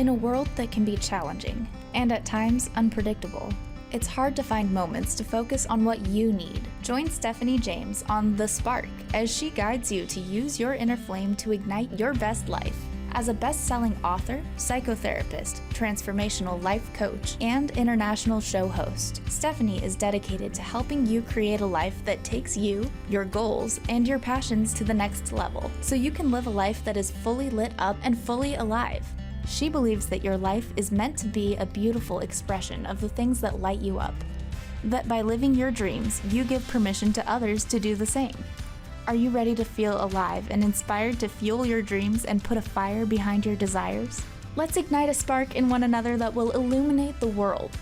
In a world that can be challenging, and at times unpredictable, it's hard to find moments to focus on what you need. Join Stephanie James on The Spark as she guides you to use your inner flame to ignite your best life. As a best-selling author, psychotherapist, transformational life coach, and international show host, Stephanie is dedicated to helping you create a life that takes you, your goals, and your passions to the next level, so you can live a life that is fully lit up and fully alive. She believes that your life is meant to be a beautiful expression of the things that light you up. That by living your dreams, you give permission to others to do the same. Are you ready to feel alive and inspired to fuel your dreams and put a fire behind your desires? Let's ignite a spark in one another that will illuminate the world.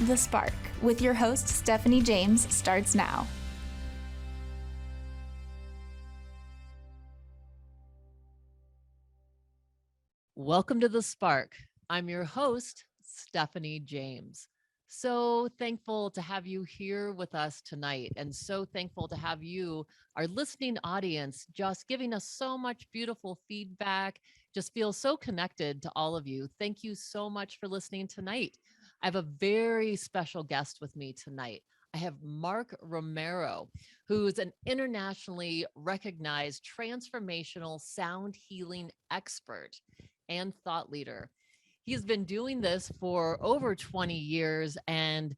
The Spark, with your host Stephanie James, starts now. Welcome to The Spark. I'm your host, Stephanie James. So thankful to have you here with us tonight, and so thankful to have you, our listening audience, just giving us so much beautiful feedback. Just feel so connected to all of you. Thank you so much for listening tonight. I have a very special guest with me tonight. I have Mark Romero, who's an internationally recognized transformational sound healing expert and thought leader. He's been doing this for over 20 years, and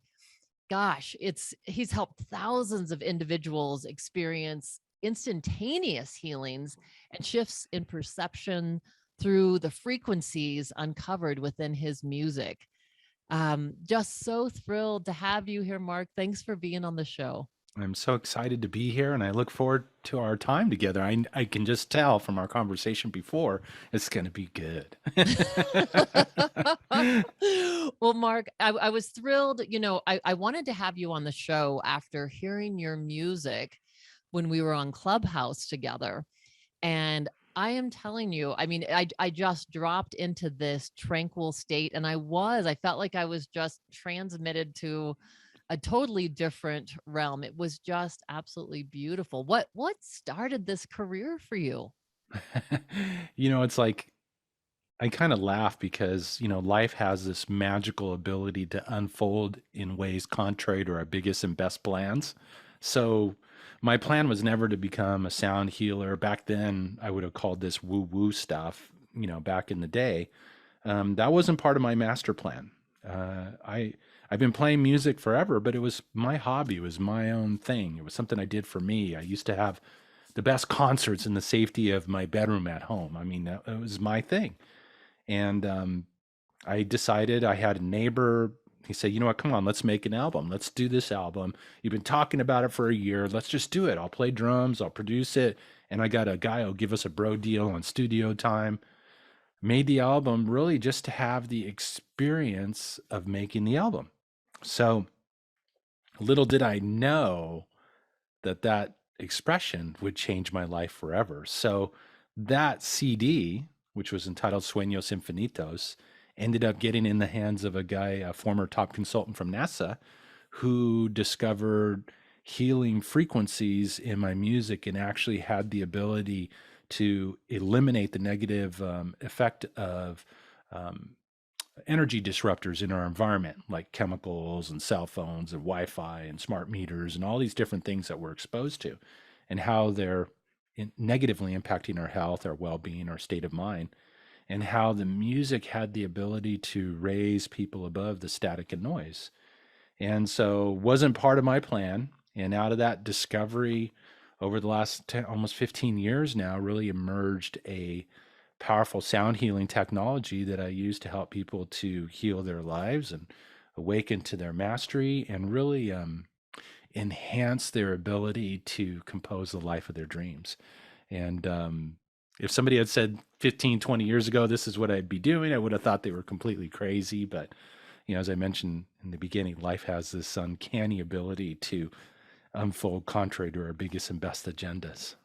gosh, he's helped thousands of individuals experience instantaneous healings and shifts in perception through the frequencies uncovered within his music. Just so thrilled to have you here, Mark. Thanks for being on the show. I'm so excited to be here, and I look forward to our time together. I can just tell from our conversation before it's going to be good. Well, Mark, I was thrilled. I wanted to have you on the show after hearing your music when we were on Clubhouse together. And I am telling you, I mean, I just dropped into this tranquil state, and I felt like I was just transmitted to a totally different realm. It was just absolutely beautiful. What started this career for you? It's like I kind of laugh because, life has this magical ability to unfold in ways contrary to our biggest and best plans. So, my plan was never to become a sound healer. Back then, I would have called this woo woo stuff, back in the day. That wasn't part of my master plan. I've been playing music forever, but it was my hobby. It was my own thing. It was something I did for me. I used to have the best concerts in the safety of my bedroom at home. I mean, that was my thing. And I decided, I had a neighbor. He said, "You know what? Come on, let's make an album. Let's do this album. You've been talking about it for a year. Let's just do it. I'll play drums. I'll produce it." And I got a guy who'll give us a bro deal on studio time. Made the album really just to have the experience of making the album. So little did I know that expression would change my life forever. So that CD, which was entitled Sueños Infinitos, ended up getting in the hands of a guy, a former top consultant from NASA, who discovered healing frequencies in my music and actually had the ability to eliminate the negative effect of um, energy disruptors in our environment, like chemicals and cell phones and Wi-Fi and smart meters and all these different things that we're exposed to, and how they're negatively impacting our health, our well-being, our state of mind, and how the music had the ability to raise people above the static and noise. And so wasn't part of my plan. And out of that discovery over the last 10, almost 15 years now, really emerged a powerful sound healing technology that I use to help people to heal their lives and awaken to their mastery and really enhance their ability to compose the life of their dreams. And if somebody had said 15, 20 years ago, this is what I'd be doing, I would have thought they were completely crazy. But, as I mentioned in the beginning, life has this uncanny ability to unfold contrary to our biggest and best agendas.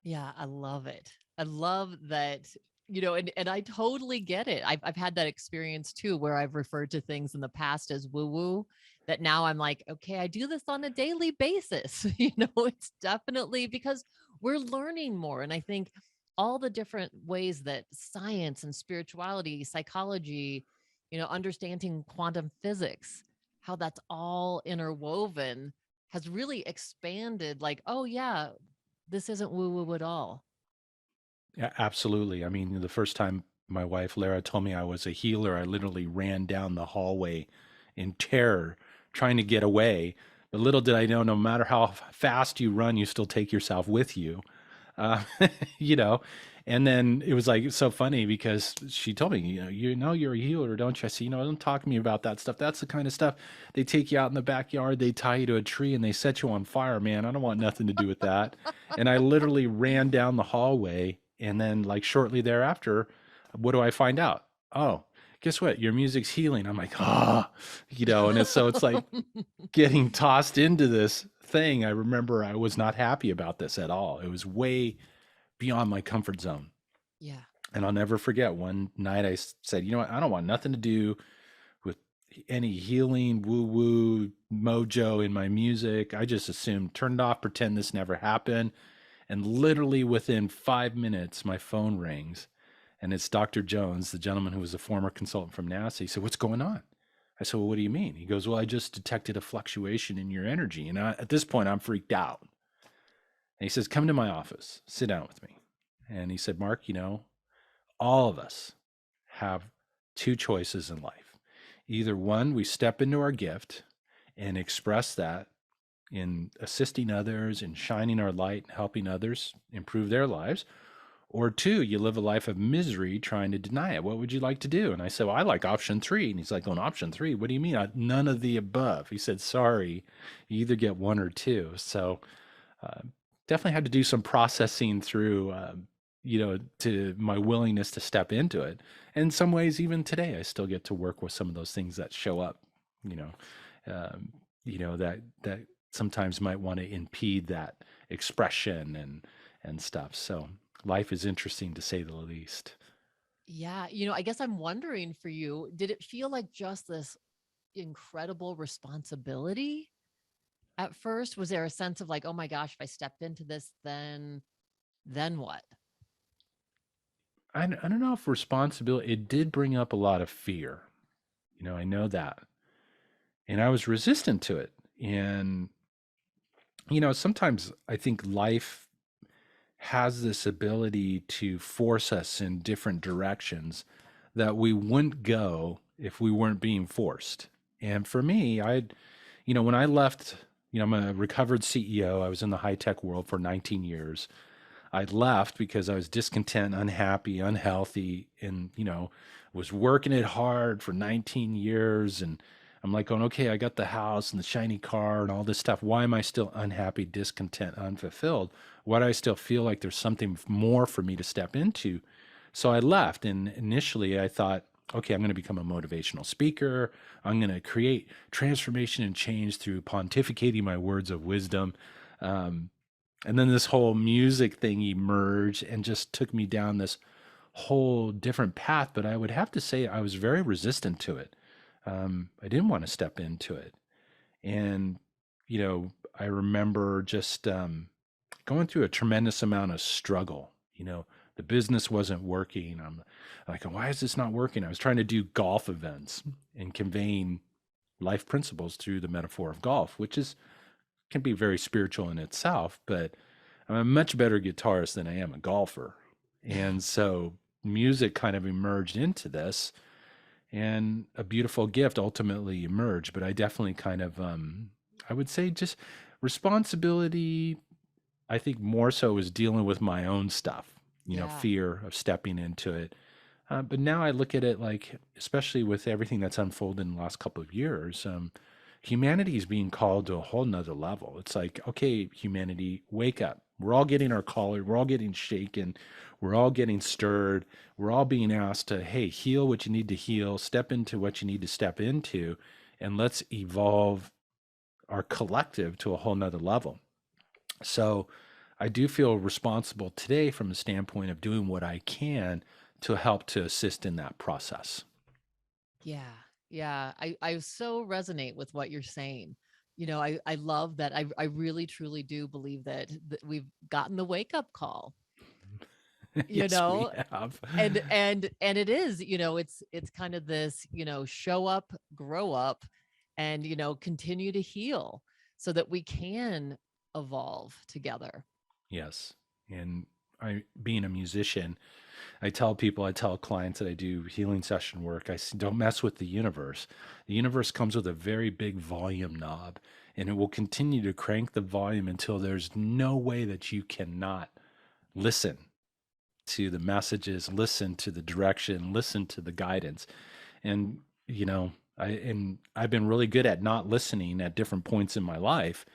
Yeah, I love it. I love that, and I totally get it. I've had that experience too, where I've referred to things in the past as woo woo, that now I'm like, okay, I do this on a daily basis. It's definitely because we're learning more. And I think all the different ways that science and spirituality, psychology, understanding quantum physics, how that's all interwoven has really expanded like, oh, yeah, this isn't woo woo at all. Yeah, absolutely. I mean, the first time my wife Lara told me I was a healer, I literally ran down the hallway in terror, trying to get away. But little did I know, no matter how fast you run, you still take yourself with you. Uh, you know, and then it was like so funny because she told me, you're a healer, don't you? I said, don't talk to me about that stuff. That's the kind of stuff they take you out in the backyard, they tie you to a tree, and they set you on fire, man. I don't want nothing to do with that. And I literally ran down the hallway, and then like shortly thereafter, what do I find out? Oh, guess what? Your music's healing. I'm like, and it's like getting tossed into this thing. I remember I was not happy about this at all. It was way beyond my comfort zone. Yeah. And I'll never forget one night I said, you know what? I don't want nothing to do with any healing woo woo mojo in my music. I just assumed, turn it off, pretend this never happened. And literally within 5 minutes, my phone rings and it's Dr. Jones, the gentleman who was a former consultant from NASA. He said, what's going on? I said, well, what do you mean? He goes, well, I just detected a fluctuation in your energy. And at this point, I'm freaked out. And he says, come to my office, sit down with me. And he said, Mark, all of us have two choices in life. Either one, we step into our gift and express that in assisting others and shining our light and helping others improve their lives. Or two, you live a life of misery trying to deny it. What would you like to do? And I said, well, I like option three. And he's like, on option three, what do you mean? None of the above. He said, sorry, you either get one or two. So definitely had to do some processing through, to my willingness to step into it. And in some ways, even today, I still get to work with some of those things that show up, that sometimes might want to impede that expression and stuff. So life is interesting to say the least. Yeah. I guess I'm wondering for you, did it feel like just this incredible responsibility at first? Was there a sense of like, oh my gosh, if I stepped into this, then what? I don't know if responsibility, it did bring up a lot of fear. I know that. And I was resistant to it. And, sometimes I think life has this ability to force us in different directions that we wouldn't go if we weren't being forced. And for me, when I left, I'm a recovered CEO. I was in the high tech world for 19 years. I left because I was discontent, unhappy, unhealthy, and, was working it hard for 19 years. And I'm like going, okay, I got the house and the shiny car and all this stuff. Why am I still unhappy, discontent, unfulfilled? Why do I still feel like there's something more for me to step into? So I left. And initially I thought, okay, I'm going to become a motivational speaker. I'm going to create transformation and change through pontificating my words of wisdom. And then this whole music thing emerged and just took me down this whole different path. But I would have to say I was very resistant to it. I didn't want to step into it. And, I remember just going through a tremendous amount of struggle. The business wasn't working. I'm like, why is this not working? I was trying to do golf events and conveying life principles through the metaphor of golf, which can be very spiritual in itself, but I'm a much better guitarist than I am a golfer. And so music kind of emerged into this, and a beautiful gift ultimately emerged. But I definitely kind of, I would say just responsibility, I think more so was dealing with my own stuff, Yeah. fear of stepping into it. But now I look at it like, especially with everything that's unfolded in the last couple of years, humanity is being called to a whole nother level. It's like, okay, humanity, wake up. We're all getting our collar. We're all getting shaken. We're all getting stirred. We're all being asked to, hey, heal what you need to heal, step into what you need to step into, and let's evolve our collective to a whole nother level. So I do feel responsible today from the standpoint of doing what I can to help to assist in that process. Yeah. Yeah. I so resonate with what you're saying. I love that. I really truly do believe that we've gotten the wake up call. you Yes, we know? have. And it is, it's kind of this, show up, grow up, and continue to heal so that we can evolve together. Yes. And being a musician, I tell people, I tell clients that I do healing session work, don't mess with the universe. The universe comes with a very big volume knob, and it will continue to crank the volume until there's no way that you cannot listen to the messages, listen to the direction, listen to the guidance. And, I've been really good at not listening at different points in my life.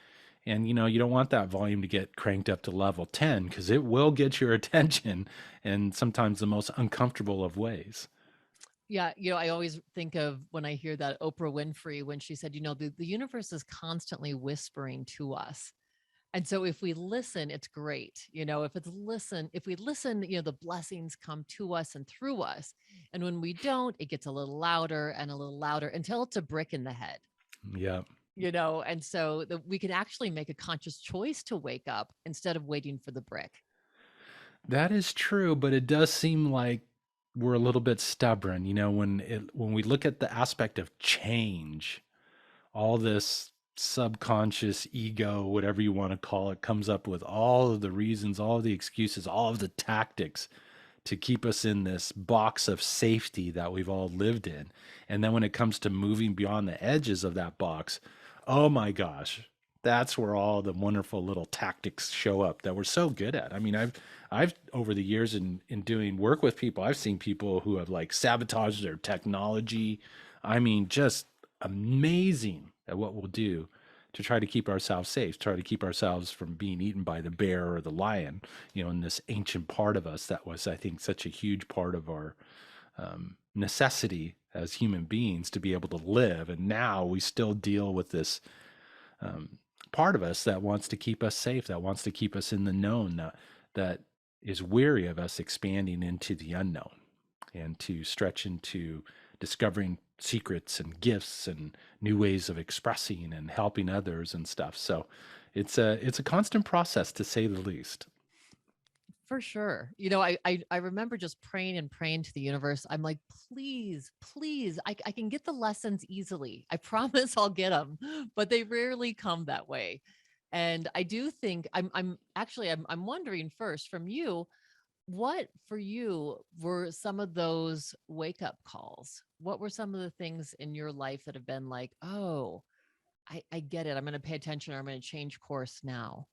And you don't want that volume to get cranked up to level 10 because it will get your attention in sometimes the most uncomfortable of ways. Yeah, I always think of when I hear that Oprah Winfrey when she said, the universe is constantly whispering to us. And so if we listen, it's great. If we listen, the blessings come to us and through us. And when we don't, it gets a little louder and a little louder until it's a brick in the head. Yeah, And so that we can actually make a conscious choice to wake up instead of waiting for the brick. that is true, but it does seem like we're a little bit stubborn, when we look at the aspect of change, all this subconscious ego, whatever you want to call it, comes up with all of the reasons, all of the excuses, all of the tactics to keep us in this box of safety that we've all lived in. And then when it comes to moving beyond the edges of that box, oh my gosh, that's where all the wonderful little tactics show up that we're so good at. I mean, I've over the years in doing work with people, I've seen people who have like sabotaged their technology. I mean, just amazing at what we'll do to try to keep ourselves safe, try to keep ourselves from being eaten by the bear or the lion, in this ancient part of us that was, I think, such a huge part of our necessity as human beings to be able to live. And now we still deal with this part of us that wants to keep us safe, that wants to keep us in the known, that is weary of us expanding into the unknown and to stretch into discovering secrets and gifts and new ways of expressing and helping others and stuff. So it's a constant process, to say the least. For sure. I remember just praying and praying to the universe. I'm like, please, please, I can get the lessons easily. I promise I'll get them, but they rarely come that way. And I do think I'm wondering first from you, what for you were some of those wake up calls? What were some of the things in your life that have been like, oh, I get it. I'm going to pay attention or I'm going to change course now.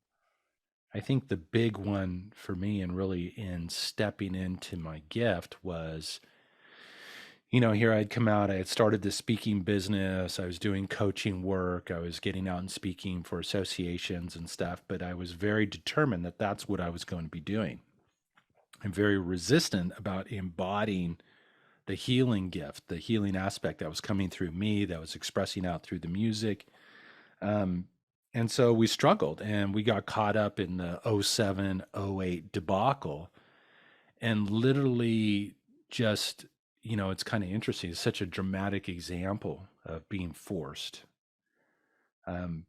I think the big one for me and really in stepping into my gift was, here I'd come out, I had started this speaking business, I was doing coaching work, I was getting out and speaking for associations and stuff, but I was very determined that that's what I was going to be doing. I'm very resistant about embodying the healing gift, the healing aspect that was coming through me, that was expressing out through the music. Um, and so we struggled and we got caught up in the '07, '08 debacle and literally just, it's kind of interesting. It's such a dramatic example of being forced. Um,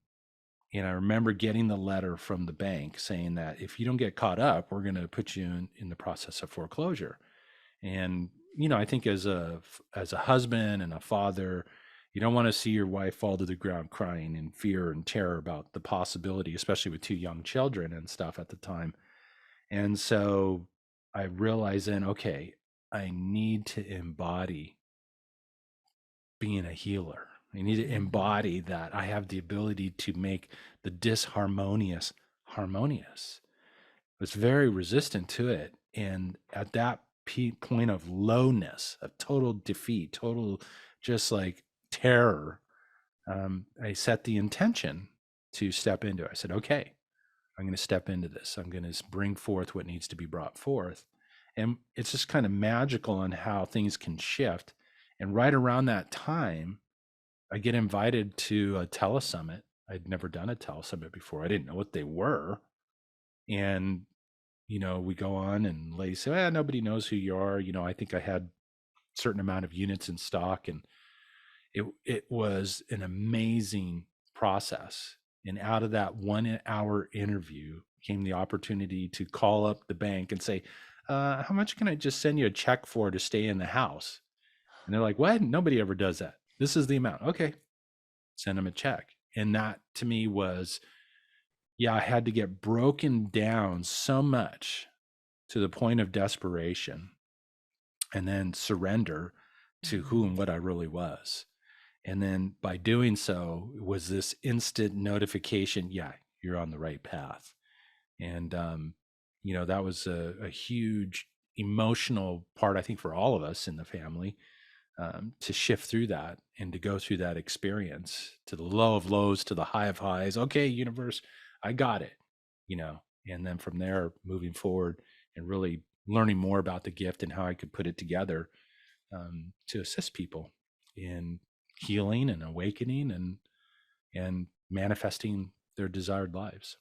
and I remember getting the letter from the bank saying that if you don't get caught up, we're going to put you in the process of foreclosure. And, I think as a husband and a father, you don't want to see your wife fall to the ground crying in fear and terror about the possibility, especially with two young children and stuff at the time. And so I realized then, okay, I need to embody being a healer. I need to Mhm. embody that I have the ability to make the disharmonious harmonious. I was very resistant to it. And at that point of lowness, of total defeat, total just like terror, I set the intention to step into it. I said, okay, I'm going to step into this. I'm going to bring forth what needs to be brought forth. And it's just kind of magical on how things can shift. And right around that time, I get invited to a telesummit. I'd never done a telesummit before. I didn't know what they were. And, we go on and ladies say, nobody knows who you are. I think I had a certain amount of units in stock, and it was an amazing process. And out of that 1 hour interview came the opportunity to call up the bank and say, how much can I just send you a check for to stay in the house? And they're like, what? Nobody ever does that. This is the amount. Okay, send them a check. And that to me was, yeah, I had to get broken down so much to the point of desperation and then surrender to who Mhm. and what I really was. And then by doing so was this instant notification, yeah, you're on the right path. And that was a huge emotional part, I think, for all of us in the family, to shift through that and to go through that experience, to the low of lows to the high of highs. Okay, universe, I got it. you know and then from there moving forward and really learning more about the gift and how I could put it together, to assist people in healing and awakening and manifesting their desired lives.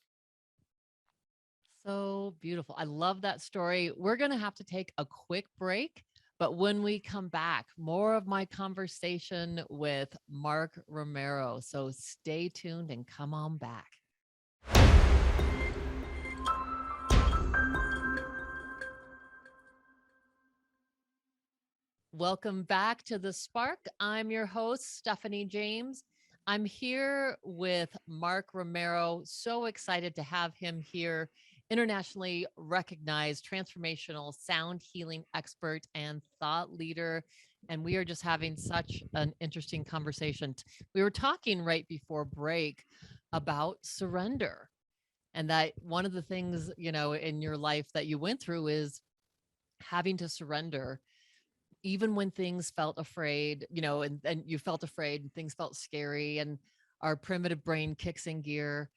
So beautiful. I love that story. We're going to have to take a quick break, but when we come back, more of my conversation with Mark Romero. So stay tuned and come on back. Welcome back to The Spark. I'm your host, Stephanie James. I'm here with Mark Romero. So excited to have him here, internationally recognized transformational sound healing expert and thought leader. And we are just having such an interesting conversation. We were talking right before break about surrender, and that one of the things, in your life that you went through is having to surrender even when things felt afraid, and you felt afraid and things felt scary and our primitive brain kicks in gear.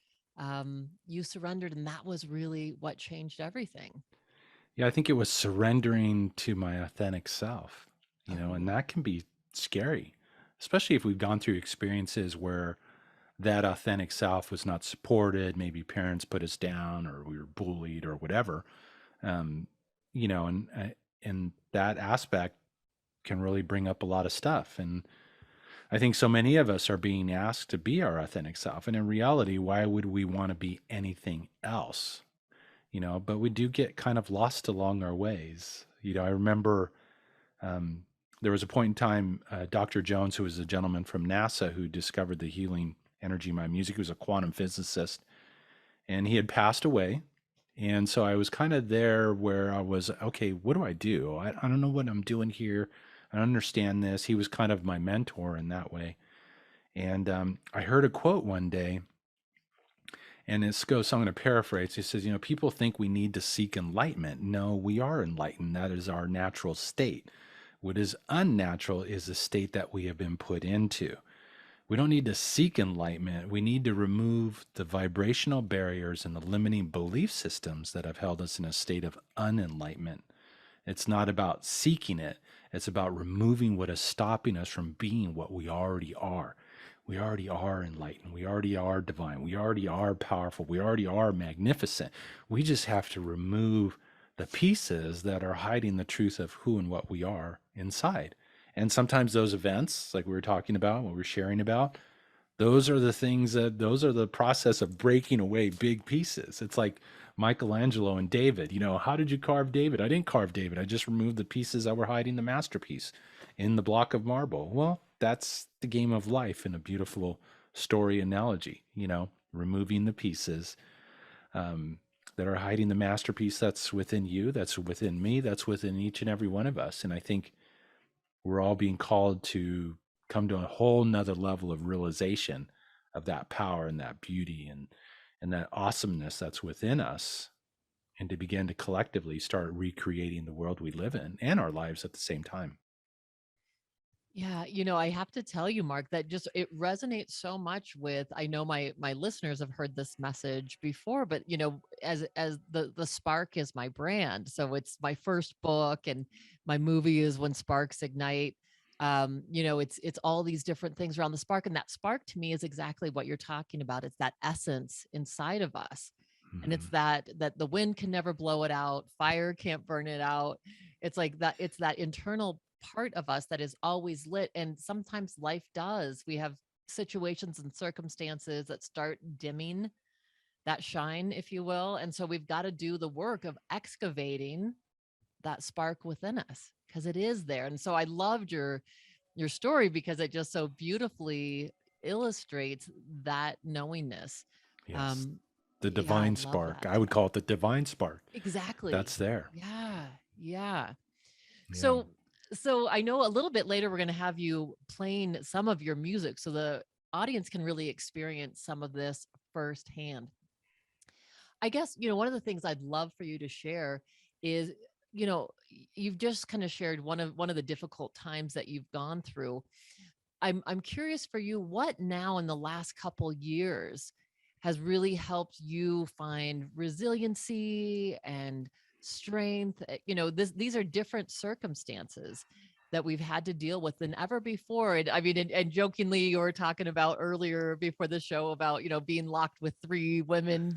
You surrendered, and that was really what changed everything. Yeah, I think it was surrendering to my authentic self, and Oh, that can be scary, especially if we've gone through experiences where that authentic self was not supported. Maybe parents put us down or we were bullied or whatever. Um, and that aspect can really bring up a lot of stuff. And I think so many of us are being asked to be our authentic self. And in reality, why would we want to be anything else? But we do get kind of lost along our ways. I remember, um, there was a point in time, Dr. Jones, who was a gentleman from NASA who discovered the healing energy in my music, he was a quantum physicist, and he had passed away. And so I was kind of there where I was, okay, what do I do? I don't know what I'm doing here. I don't understand this. He was kind of my mentor in that way. And I heard a quote one day, and this goes, so I'm going to paraphrase. He says, people think we need to seek enlightenment. No, we are enlightened. That is our natural state. What is unnatural is the state that we have been put into. We don't need to seek enlightenment. We need to remove the vibrational barriers and the limiting belief systems that have held us in a state of unenlightenment. It's not about seeking it. It's about removing what is stopping us from being what we already are. We already are enlightened. We already are divine. We already are powerful. We already are magnificent. We just have to remove the pieces that are hiding the truth of who and what we are inside. And sometimes those events, like we were talking about, what we we're sharing about, those are the process of breaking away big pieces. It's like Michelangelo and David. How did you carve David? I didn't carve David. I just removed the pieces that were hiding the masterpiece in the block of marble. Well, that's the game of life in a beautiful story analogy, removing the pieces, um, that are hiding the masterpiece that's within you, that's within me, that's within each and every one of us. And I think we're all being called to come to a whole nother level of realization of that power and that beauty and that awesomeness that's within us, and to begin to collectively start recreating the world we live in and our lives at the same time. yeah. I have to tell you, Mark, that just it resonates so much with. I know my listeners have heard this message before, but as the Spark is my brand, so it's my first book, and my movie is When Sparks Ignite. It's all these different things around the spark, and that spark to me is exactly what you're talking about. It's that essence inside of us, and it's Mhm. that the wind can never blow it out, fire can't burn it out. It's like that. It's that internal part of us that is always lit. And sometimes life does. We have situations and circumstances that start dimming that shine, if you will. And so we've got to do the work of excavating that spark within us, because it is there. And so I loved your story because it just so beautifully illustrates that knowingness. Yes. Um, The yeah, I divine love spark. that. I would call it the divine spark. That's Exactly. there. Yeah. Yeah. Yeah. So, so I know a little bit later we're going to have you playing some of your music so the audience can really experience some of this firsthand. I guess, one of the things I'd love for you to share is, you've just kind of shared one of the difficult times that you've gone through. I'm curious for you, what now in the last couple years has really helped you find resiliency and strength? These are different circumstances that we've had to deal with than ever before. And I mean, and jokingly, you were talking about earlier before the show about, being locked with three women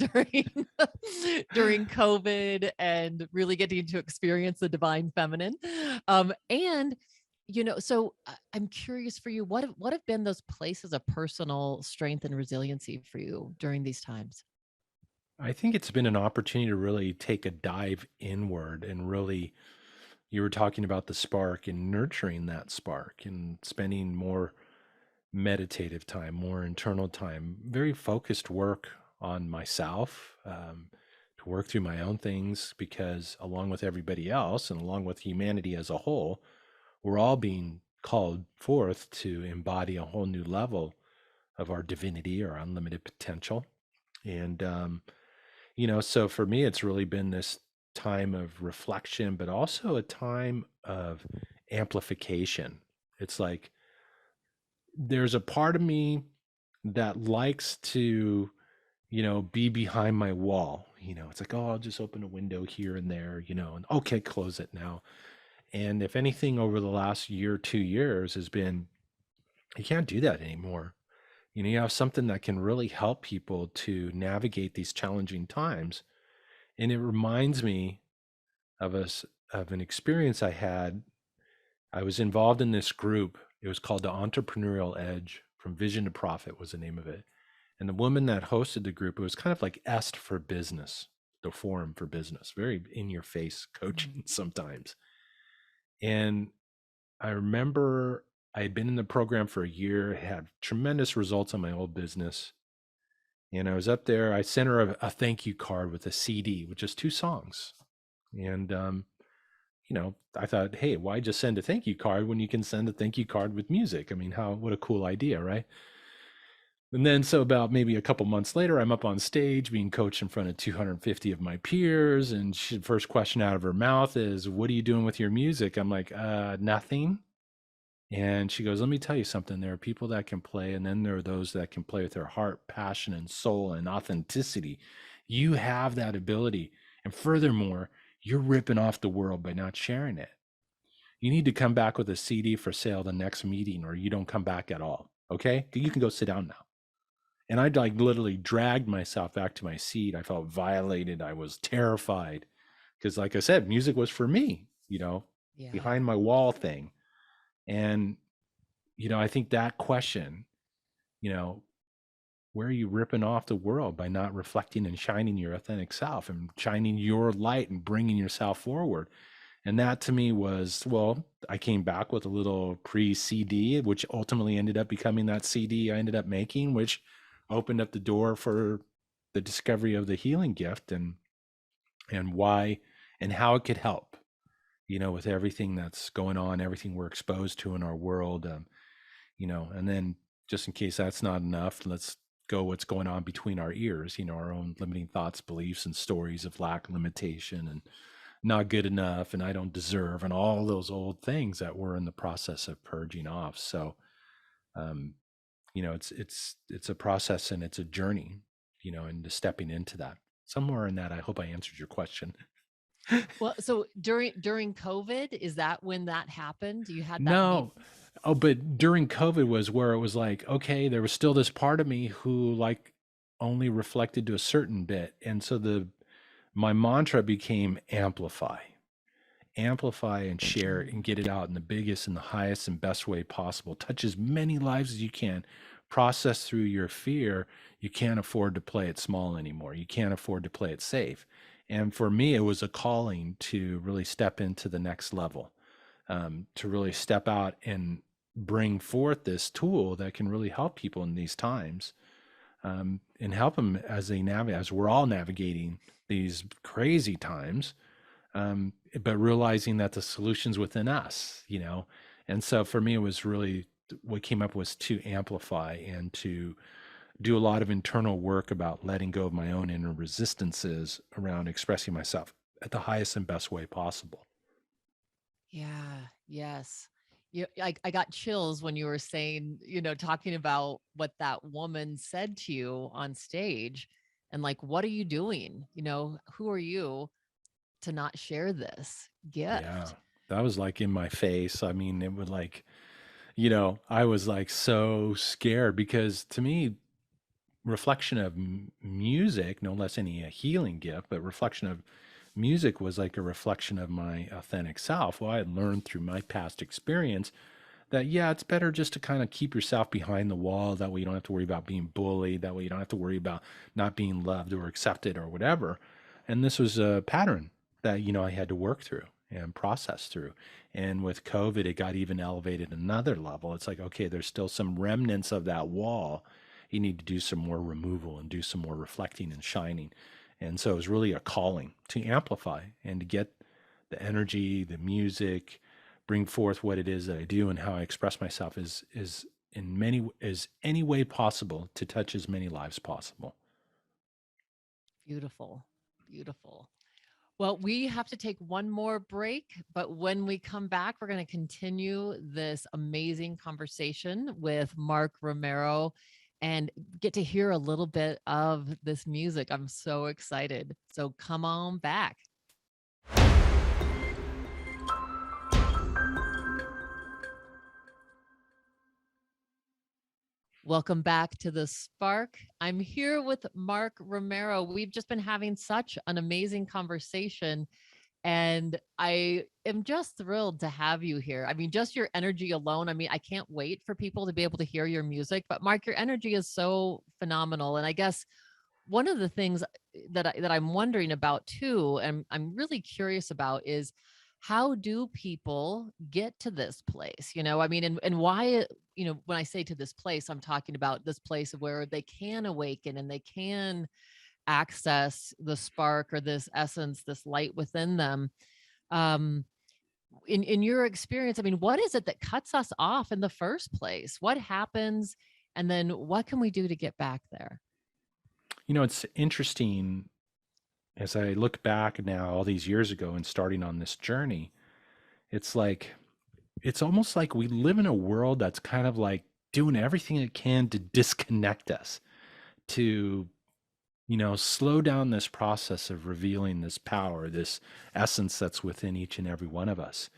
during COVID and really getting to experience the divine feminine. And so I'm curious for you, what have been those places of personal strength and resiliency for you during these times? I think it's been an opportunity to really take a dive inward and really, you were talking about the spark and nurturing that spark and spending more meditative time, more internal time, very focused work on myself, to work through my own things, because along with everybody else and along with humanity as a whole, we're all being called forth to embody a whole new level of our divinity or unlimited potential. And, so for me, it's really been this time of reflection, but also a time of amplification. It's like there's a part of me that likes to, be behind my wall. It's like, oh, I'll just open a window here and there, and okay, close it now. And if anything, over the last year, 2 years has been, you can't do that anymore. You have something that can really help people to navigate these challenging times. And it reminds me of of an experience I had. I was involved in this group. It was called the Entrepreneurial Edge, from Vision to Profit was the name of it. And the woman that hosted the group, it was kind of like EST for business, the forum for business, very in your face coaching sometimes. And I remember I had been in the program for a year, had tremendous results on my old business. And I was up there. I sent her a thank you card with a CD with just 2 songs. And, I thought, hey, why just send a thank you card when you can send a thank you card with music? I mean, what a cool idea, right? And then, so about maybe a couple months later, I'm up on stage being coached in front of 250 of my peers. And first question out of her mouth is, what are you doing with your music? I'm like, nothing. And she goes, let me tell you something. There are people that can play, and then there are those that can play with their heart, passion, and soul and authenticity. You have that ability. And furthermore, you're ripping off the world by not sharing it. You need to come back with a CD for sale the next meeting, or you don't come back at all. Okay? You can go sit down now. And I like literally dragged myself back to my seat. I felt violated. I was terrified because, like I said, music was for me, Yeah. behind my wall thing. And, I think that question, where are you ripping off the world by not reflecting and shining your authentic self and shining your light and bringing yourself forward? And that to me was, well, I came back with a little pre-CD, which ultimately ended up becoming that CD I ended up making, which opened up the door for the discovery of the healing gift and why and how it could help, with everything that's going on, everything we're exposed to in our world. And then, just in case that's not enough, let's go what's going on between our ears, our own limiting thoughts, beliefs, and stories of lack, limitation, and not good enough, and I don't deserve, and all those old things that we're in the process of purging off. So, it's a process and it's a journey, into stepping into that. Somewhere in that, I hope I answered your question. Well, so during COVID, is that when that happened? You had that need? No. Oh, but during COVID was where it was like, okay, there was still this part of me who like only reflected to a certain bit. And so my mantra became amplify and share and get it out in the biggest and the highest and best way possible. Touch as many lives as you can. Process through your fear. You can't afford to play it small anymore. You can't afford to play it safe. And for me, it was a calling to really step into the next level, to really step out and bring forth this tool that can really help people in these times, and help them as they navigate, as we're all navigating these crazy times, but realizing that the solution's within us, you know. And so for me, it was really what came up was to amplify and to do a lot of internal work about letting go of my own inner resistances around expressing myself at the highest and best way possible. Yeah, yes. I got chills when you were saying, talking about what that woman said to you on stage and like, what are you doing? Who are you to not share this Yeah, gift? that was like in my face. I mean, it would like, I was like so scared because to me, reflection of music, no less any a healing gift, but reflection of music was like a reflection of my authentic self. Well, I had learned through my past experience that, yeah, it's better just to kind of keep yourself behind the wall. That way you don't have to worry about being bullied. That way you don't have to worry about not being loved or accepted or whatever. And this was a pattern that, I had to work through and process through. And with COVID, it got even elevated another level. It's like, okay, there's still some remnants of that wall. You need to do some more removal and do some more reflecting and shining. And so it was really a calling to amplify and to get the energy, the music, bring forth what it is that I do and how I express myself is any way possible to touch as many lives possible. Beautiful, beautiful. Well, we have to take one more break, but when we come back, we're going to continue this amazing conversation with Mark Romero and get to hear a little bit of this music. I'm so excited. So come on back. Welcome back to The Spark. I'm here with Mark Romero. We've just been having such an amazing conversation, and I am just thrilled to have you here. I mean, just your energy alone. I mean, I can't wait for people to be able to hear your music, but Mark, your energy is so phenomenal. And I guess one of the things that I'm wondering about too, and I'm really curious about is how do people get to this place? I mean, and why, when I say to this place, I'm talking about this place where they can awaken and they can access the spark or this essence, this light within them. Um, in your experience, I mean, what is it that cuts us off in the first place? What happens? And then what can we do to get back there? It's interesting as I look back now all these years ago and starting on this journey, it's like it's almost like we live in a world that's kind of like doing everything it can to disconnect us, to slow down this process of revealing this power, this essence that's within each and every one of us.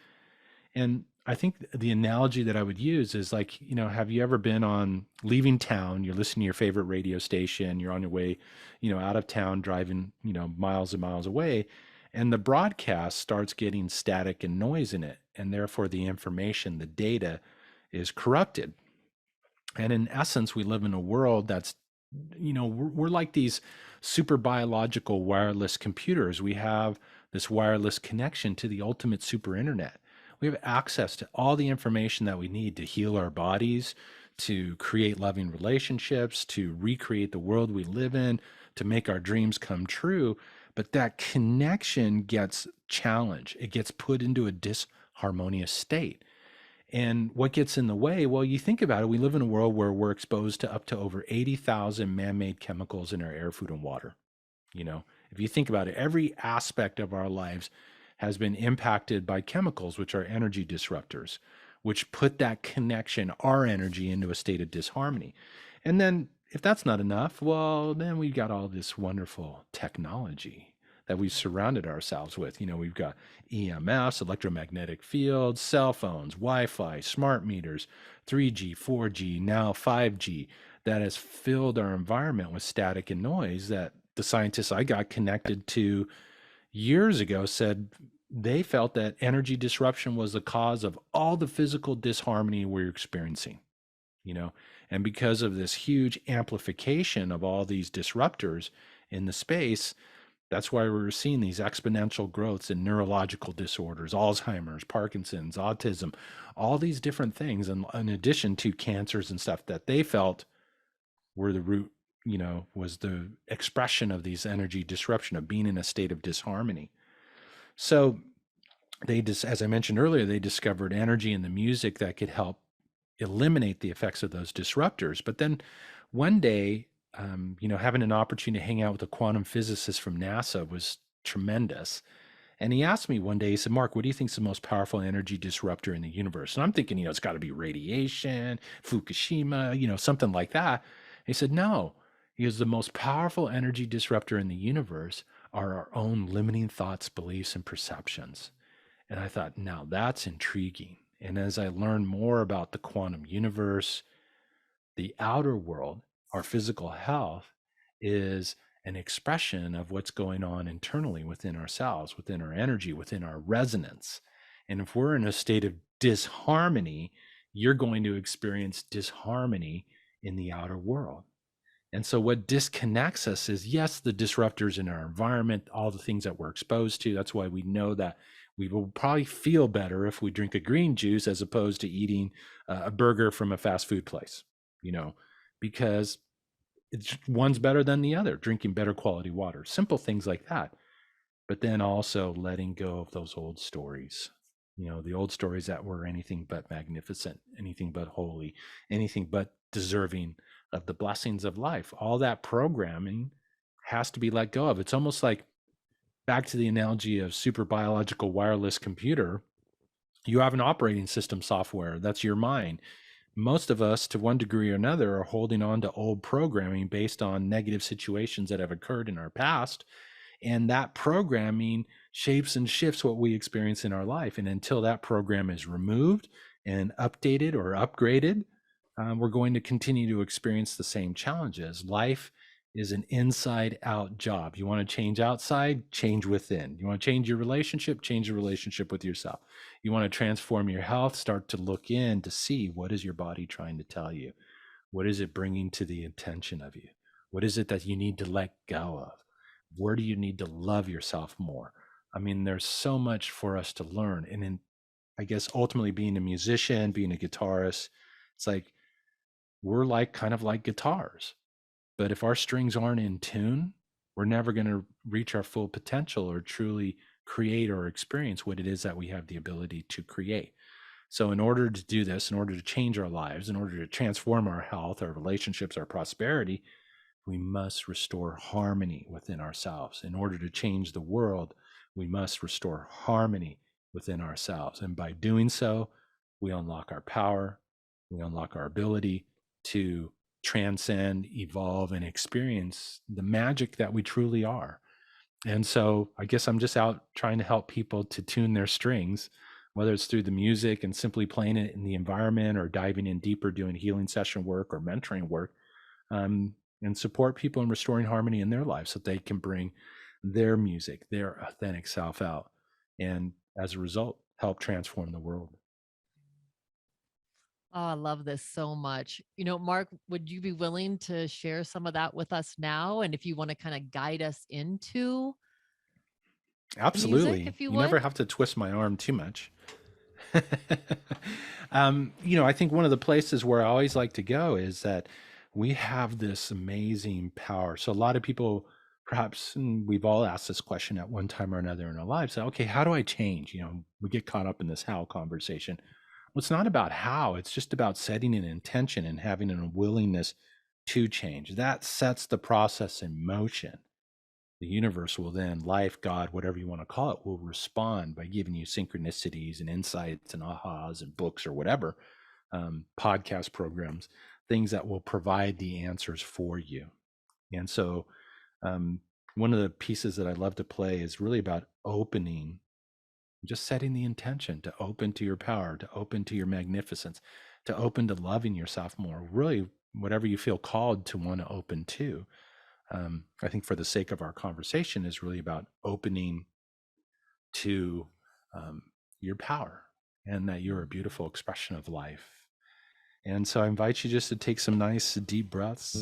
And I think the analogy that I would use is like, have you ever been on leaving town, you're listening to your favorite radio station, you're on your way, out of town, driving, miles and miles away, and the broadcast starts getting static and noise in it. And therefore the information, the data is corrupted. And in essence, we live in a world that's, we're like these super biological wireless computers. We have this wireless connection to the ultimate super internet. We have access to all the information that we need to heal our bodies, to create loving relationships, to recreate the world we live in, to make our dreams come true. But that connection gets challenged. It gets put into a disharmonious state. And what gets in the way? Well, you think about it, we live in a world where we're exposed to up to over 80,000 man-made chemicals in our air, food, and water. If you think about it, every aspect of our lives has been impacted by chemicals, which are energy disruptors, which put that connection, our energy, into a state of disharmony. And then if that's not enough, well, then we've got all this wonderful technology that we've surrounded ourselves with. We've got EMFs, electromagnetic fields, cell phones, Wi-Fi, smart meters, 3G, 4G, now 5G, that has filled our environment with static and noise that the scientists I got connected to years ago said they felt that energy disruption was the cause of all the physical disharmony we're experiencing, and because of this huge amplification of all these disruptors in the space, That's why we're seeing these exponential growths in neurological disorders, Alzheimer's, Parkinson's, autism, all these different things, and in addition to cancers and stuff that they felt were the root, was the expression of these energy disruption, of being in a state of disharmony. So they just, as I mentioned earlier, they discovered energy in the music that could help eliminate the effects of those disruptors. But then one day, having an opportunity to hang out with a quantum physicist from NASA was tremendous. And he asked me one day, he said, Mark, what do you think is the most powerful energy disruptor in the universe? And I'm thinking, it's got to be radiation, Fukushima, something like that. He said, no. He goes, the most powerful energy disruptor in the universe are our own limiting thoughts, beliefs, and perceptions. And I thought, now that's intriguing. And as I learned more about the quantum universe, the outer world, our physical health, is an expression of what's going on internally within ourselves, within our energy, within our resonance. And if we're in a state of disharmony, you're going to experience disharmony in the outer world. And so what disconnects us is, yes, the disruptors in our environment, all the things that we're exposed to. That's why we know that we will probably feel better if we drink a green juice as opposed to eating a burger from a fast food place, because one's better than the other, drinking better quality water, simple things like that. But then also letting go of those old stories, the old stories that were anything but magnificent, anything but holy, anything but deserving of the blessings of life. All that programming has to be let go of. It's almost like, back to the analogy of super biological wireless computer, you have an operating system software, that's your mind. Most of us, to one degree or another, are holding on to old programming based on negative situations that have occurred in our past. And that programming shapes and shifts what we experience in our life. And until that program is removed and updated or upgraded, we're going to continue to experience the same challenges. Life is an inside out job. You want to change outside, change within. You want to change your relationship, change your relationship with yourself. You want to transform your health, start to look in to see, what is your body trying to tell you? What is it bringing to the attention of you? What is it that you need to let go of? Where do you need to love yourself more? I mean, there's so much for us to learn. And in, I guess, ultimately being a musician, being a guitarist, it's like, we're kind of like guitars. But if our strings aren't in tune, we're never going to reach our full potential or truly create or experience what it is that we have the ability to create. So in order to do this, in order to change our lives, in order to transform our health, our relationships, our prosperity, we must restore harmony within ourselves. In order to change the world, we must restore harmony within ourselves. And by doing so, we unlock our power, we unlock our ability to transcend, evolve, and experience the magic that we truly are. And so I guess I'm just out trying to help people to tune their strings, whether it's through the music and simply playing it in the environment, or diving in deeper, doing healing session work or mentoring work, and support people in restoring harmony in their lives so they can bring their music, their authentic self out, and as a result, help transform the world. Oh, I love this so much. Mark, would you be willing to share some of that with us now? And if you want to kind of guide us into the music, Absolutely. if you You never would. have to twist my arm too much. I think one of the places where I always like to go is that we have this amazing power. So a lot of people, perhaps, and we've all asked this question at one time or another in our lives, okay, how do I change? We get caught up in this how conversation. Well, it's not about how, it's just about setting an intention and having a willingness to change. That sets the process in motion. The universe will then, life, God, whatever you want to call it, will respond by giving you synchronicities and insights and ahas and books or whatever, podcast programs, things that will provide the answers for you. And so one of the pieces that I love to play is really about opening, just setting the intention to open to your power, to open to your magnificence, to open to loving yourself more, really whatever you feel called to want to open to. I think for the sake of our conversation is really about opening to your power, and that you're a beautiful expression of life. And so I invite you just to take some nice deep breaths.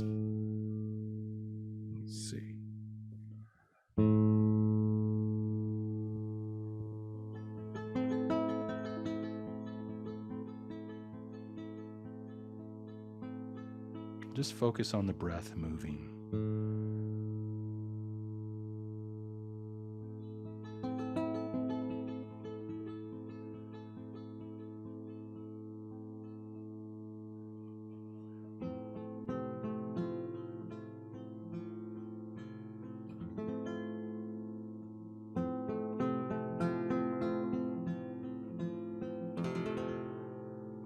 Let's see. Just focus on the breath moving.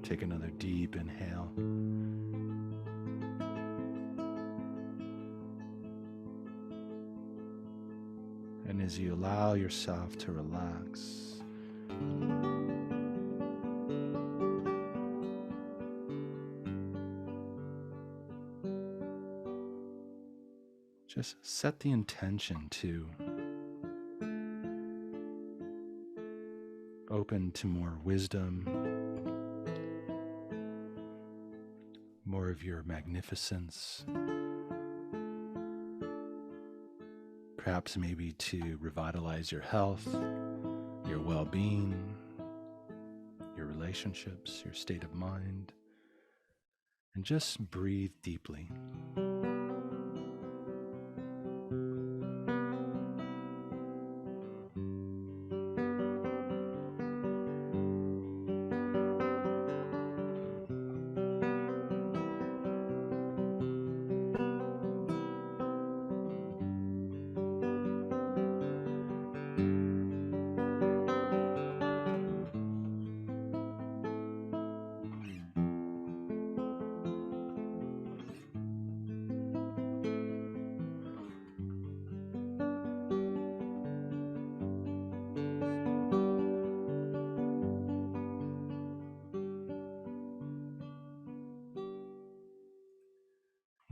Take another deep inhale. And as you allow yourself to relax, just set the intention to open to more wisdom, more of your magnificence, perhaps maybe to revitalize your health, your well-being, your relationships, your state of mind, and just breathe deeply.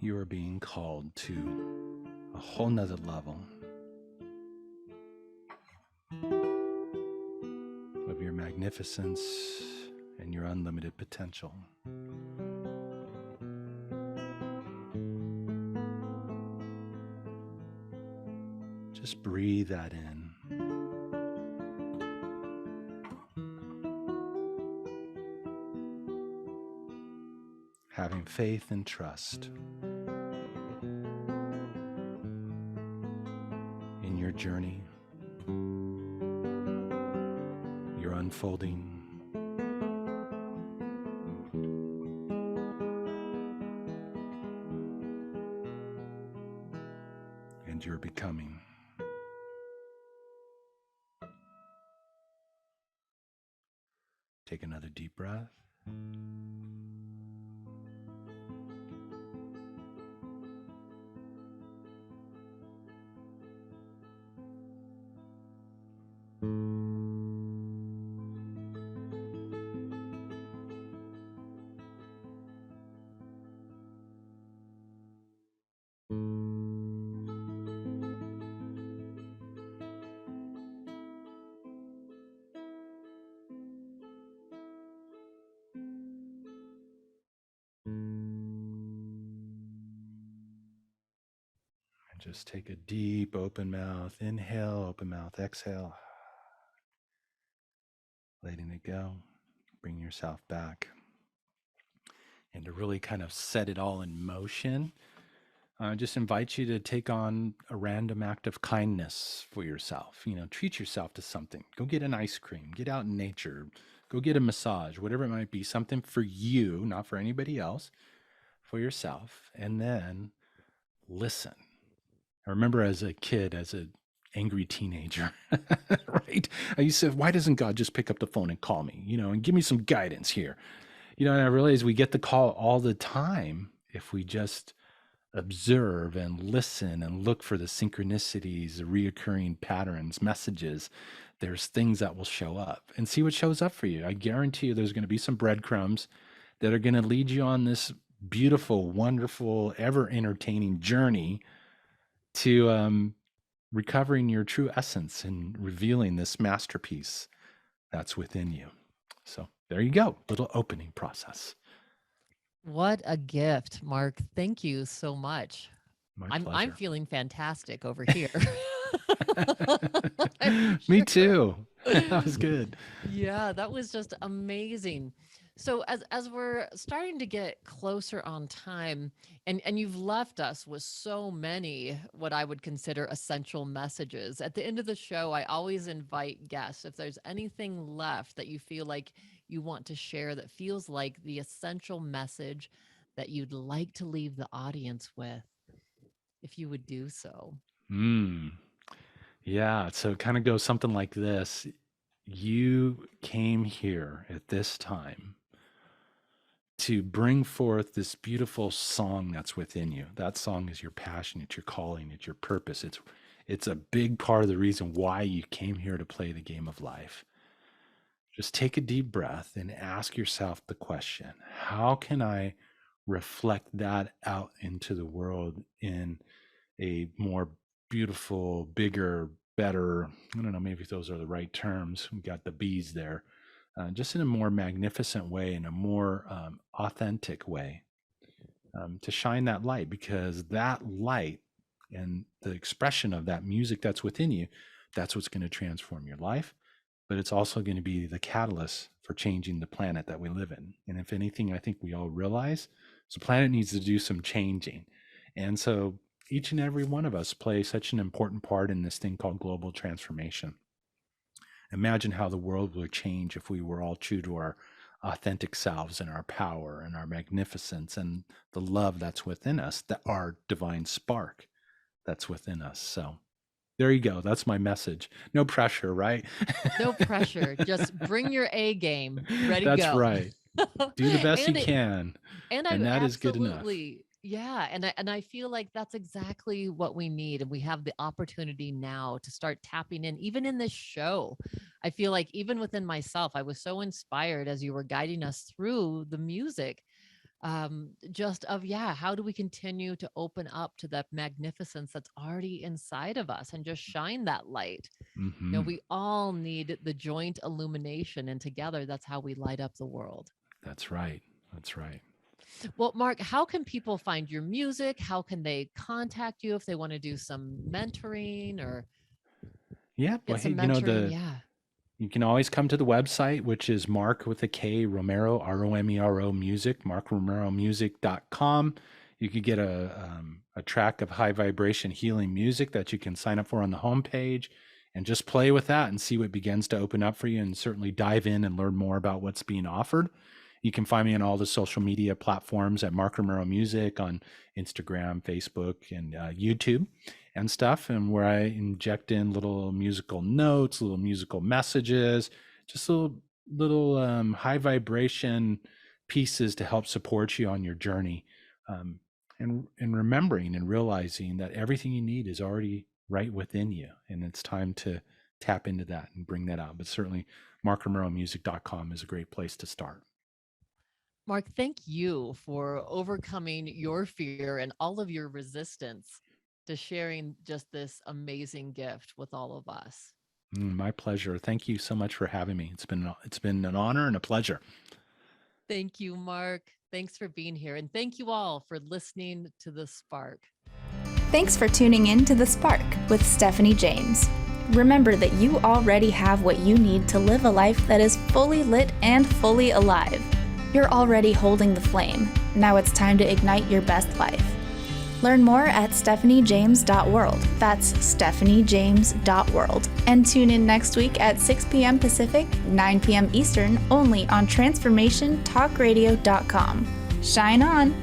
You are being called to a whole nother level of your magnificence and your unlimited potential. Just breathe that in. Having faith and trust in your journey, your unfolding, and your becoming. Take another deep breath. And just take a deep open mouth inhale, open mouth exhale. Letting it go. Bring yourself back. And to really kind of set it all in motion, I just invite you to take on a random act of kindness for yourself. Treat yourself to something. Go get an ice cream, get out in nature, go get a massage, whatever it might be, something for you, not for anybody else, for yourself. And then listen. I remember as a kid, as an angry teenager, right? I used to say, why doesn't God just pick up the phone and call me, and give me some guidance here? And I realize we get the call all the time if we just observe and listen and look for the synchronicities, the reoccurring patterns, messages. There's things that will show up, and see what shows up for you. I guarantee you there's going to be some breadcrumbs that are going to lead you on this beautiful, wonderful, ever entertaining journey to recovering your true essence and revealing this masterpiece that's within you. So there you go, little opening process. What a gift, Mark. Thank you so much. My I'm pleasure. feeling fantastic over here. Me too. That was good. Yeah, that was just amazing. So as we're starting to get closer on time, and you've left us with so many what I would consider essential messages. At the end of the show, I always invite guests, if there's anything left that you feel like you want to share that feels like the essential message that you'd like to leave the audience with, if you would do so. Mm, yeah. So it kind of goes something like this. You came here at this time to bring forth this beautiful song that's within you. That song is your passion, it's your calling, it's your purpose. It's a big part of the reason why you came here to play the game of life. Just take a deep breath and ask yourself the question, how can I reflect that out into the world in a more beautiful, bigger, better, I don't know, maybe those are the right terms. We got the B's there. Just in a more magnificent way, in a more authentic way, to shine that light, because that light and the expression of that music that's within you, that's what's going to transform your life. But it's also going to be the catalyst for changing the planet that we live in. And if anything, I think we all realize the planet needs to do some changing. And so each and every one of us play such an important part in this thing called global transformation. Imagine how the world would change if we were all true to our authentic selves and our power and our magnificence and the love that's within us, that our divine spark that's within us. So there you go. That's my message. No pressure, right? No pressure. Just bring your A game. Ready, That's go. right. Do the best you can. And I And that is good enough. absolutely, yeah. And I feel like that's exactly what we need. And we have the opportunity now to start tapping in, even in this show. I feel like even within myself, I was so inspired as you were guiding us through the music. Just of, yeah, how do we continue to open up to that magnificence that's already inside of us and just shine that light? Mm-hmm. We all need the joint illumination, and together that's how we light up the world. That's right. That's right. Well, Mark, how can people find your music? How can they contact you if they want to do some mentoring or Yeah. Well, get hey, some mentoring? Yeah. you can always come to the website, which is Mark with a K, Romero, Romero music, markromeromusic.com. You could get a track of high vibration healing music that you can sign up for on the homepage and just play with that and see what begins to open up for you, and certainly dive in and learn more about what's being offered. You can find me on all the social media platforms at Mark Romero Music on Instagram, Facebook, and YouTube and stuff, and where I inject in little musical notes, little musical messages, just little high vibration pieces to help support you on your journey, and remembering and realizing that everything you need is already right within you, and it's time to tap into that and bring that out. But certainly markromeromusic.com is a great place to start. Mark, thank you for overcoming your fear and all of your resistance to sharing just this amazing gift with all of us. My pleasure. Thank you so much for having me. It's been an honor and a pleasure. Thank you, Mark. Thanks for being here. And thank you all for listening to The Spark. Thanks for tuning in to The Spark with Stephanie James. Remember that you already have what you need to live a life that is fully lit and fully alive. You're already holding the flame. Now it's time to ignite your best life. Learn more at stephaniejames.world. That's stephaniejames.world. And tune in next week at 6 p.m. Pacific, 9 p.m. Eastern, only on transformationtalkradio.com. Shine on!